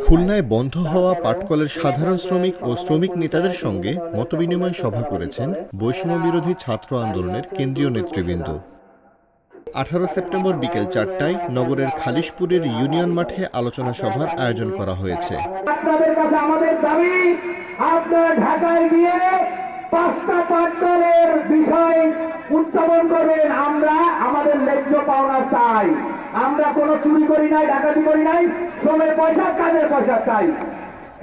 খুলনায় বন্ধ হওয়া পাটকলের সাধারণ শ্রমিক ও শ্রমিক নেতাদের সঙ্গে মতবিনিময় সভা করেছেন বৈষম্য বিরোধী ছাত্র আন্দোলনের কেন্দ্রীয় নেতৃবৃন্দ। 18 সেপ্টেম্বর বিকেল 4টায় নগরের খালিশপুরের ইউনিয়ন মাঠে আলোচনা সভার আয়োজন করা হয়েছে। আপনাদের কাছে আমাদের দাবি, আপনারা ঢাকায় গিয়ে 5টা পাটকলের বিষয় উত্থাপন করবেন। আমরা আমাদের ন্যায্য পাওনা চাই। আমরা কোনো চুরি করি নাই, ডাকাতি করি নাই, শ্রমের পয়সা, কাজের পয়সা চাই।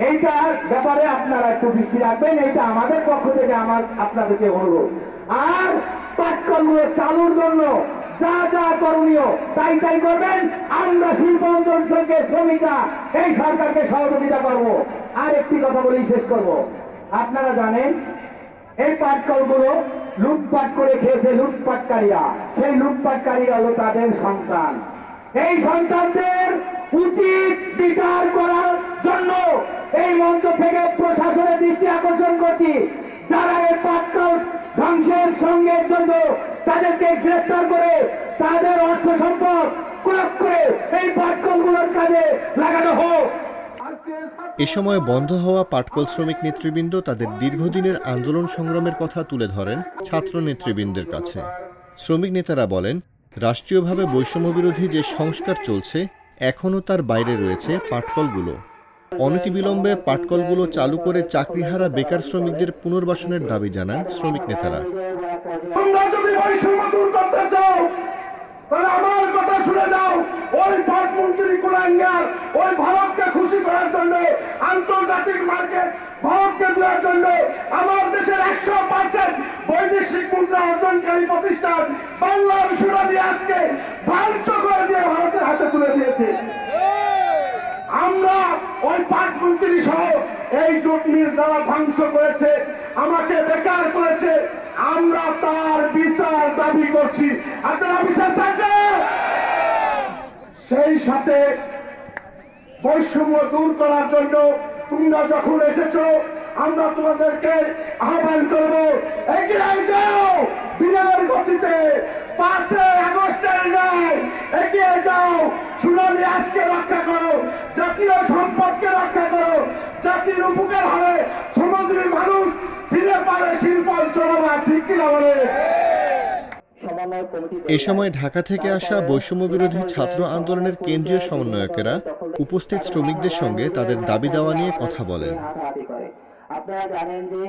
এইটার ব্যাপারে আপনারা একটু দৃষ্টি রাখবেন। এইটা আমাদের পক্ষ থেকে আপনাদেরকে অনুরোধ। আর পাটকলগুলো চালুর জন্য যা যা করণীয় তাই করবেন। আমরা শিল্প অঞ্চল থেকে শ্রমিকরা এই সরকারকে সহযোগিতা করব। আর একটি কথা বলেই শেষ করব। আপনারা জানেন এই পাটকলগুলো লুটপাট করে খেয়েছে লুটপাটকারীরা। সেই লুটপাটকারীরা হলো তাদের সন্তান। এই সন্তানদের উচিত বিচার করার জন্য এই মঞ্চ থেকে প্রশাসনের দৃষ্টি আকর্ষণ করছি। যারা এই পাটকল ধ্বংসের সঙ্গে জন্য তাদেরকে গ্রেফতার করে তাদের অর্থ সম্পদ ক্রয় করে এই পাটকলগুলোর কাজে লাগানো হোক। এ সময় বন্ধ হওয়া পাটকল শ্রমিক নেতৃবৃন্দ তাদের দীর্ঘদিনের আন্দোলন সংগ্রামের কথা তুলে ধরেন ছাত্র নেতৃবৃন্দের কাছে। শ্রমিক নেতারা বলেন, রাষ্ট্রীয়ভাবে বৈষম্যবিরোধী যে সংস্কার চলছে এখনও তার বাইরে রয়েছে পাটকলগুলো। অনতিবিলম্বে পাটকলগুলো চালু করে চাকরিহারা বেকার শ্রমিকদের পুনর্বাসনের দাবি জানান শ্রমিক নেতারা। আমার কথা শুনে যাও। ওই পাটমন্ত্রী কুলাঙ্গার ওই ভারতকে খুশি করার জন্য, আন্তর্জাতিক মার্কেট ভারতকে দেওয়ার জন্য আমার দেশের 100% বৈদেশিক মুদ্রা অর্জনকারী প্রতিষ্ঠান বাংলার সুরাদি আজকে ধ্বংস করে দিয়ে ভারতের হাতে তুলে দিয়েছে। আমরা ওই পাটমন্ত্রী সহ এই জুটমির দ্বারা ধ্বংস করেছে, আমাকে বেকার করেছে। আমরা তার বিচার দাবি করছি। আপনারা বিচার চাইছেন? সেই সাথে বৈষম্য দূর করার জন্য তোমরা যখন এসেছো, আমরা তোমাদেরকে আহ্বান করব, এগিয়ে যাও বিনার গতিতে। 5 আগস্টের নয়, এগিয়ে যাও। সোনালী আজকে রক্ষা করো, জাতীয় সম্পদকে রক্ষা করো। জাতির উপকার হবে, সমাজের মানুষ ফিরে পাবে শিল্প অঞ্চল। ঠিক কিনা বলে? এ সময় ঢাকা থেকে আসা বৈষম্য বিরোধী ছাত্র আন্দোলনের কেন্দ্রীয় সমন্বয়কেরা উপস্থিত শ্রমিকদের সঙ্গে তাদের দাবি দাওয়া নিয়ে কথা বলেন। আপনারা জানেন যে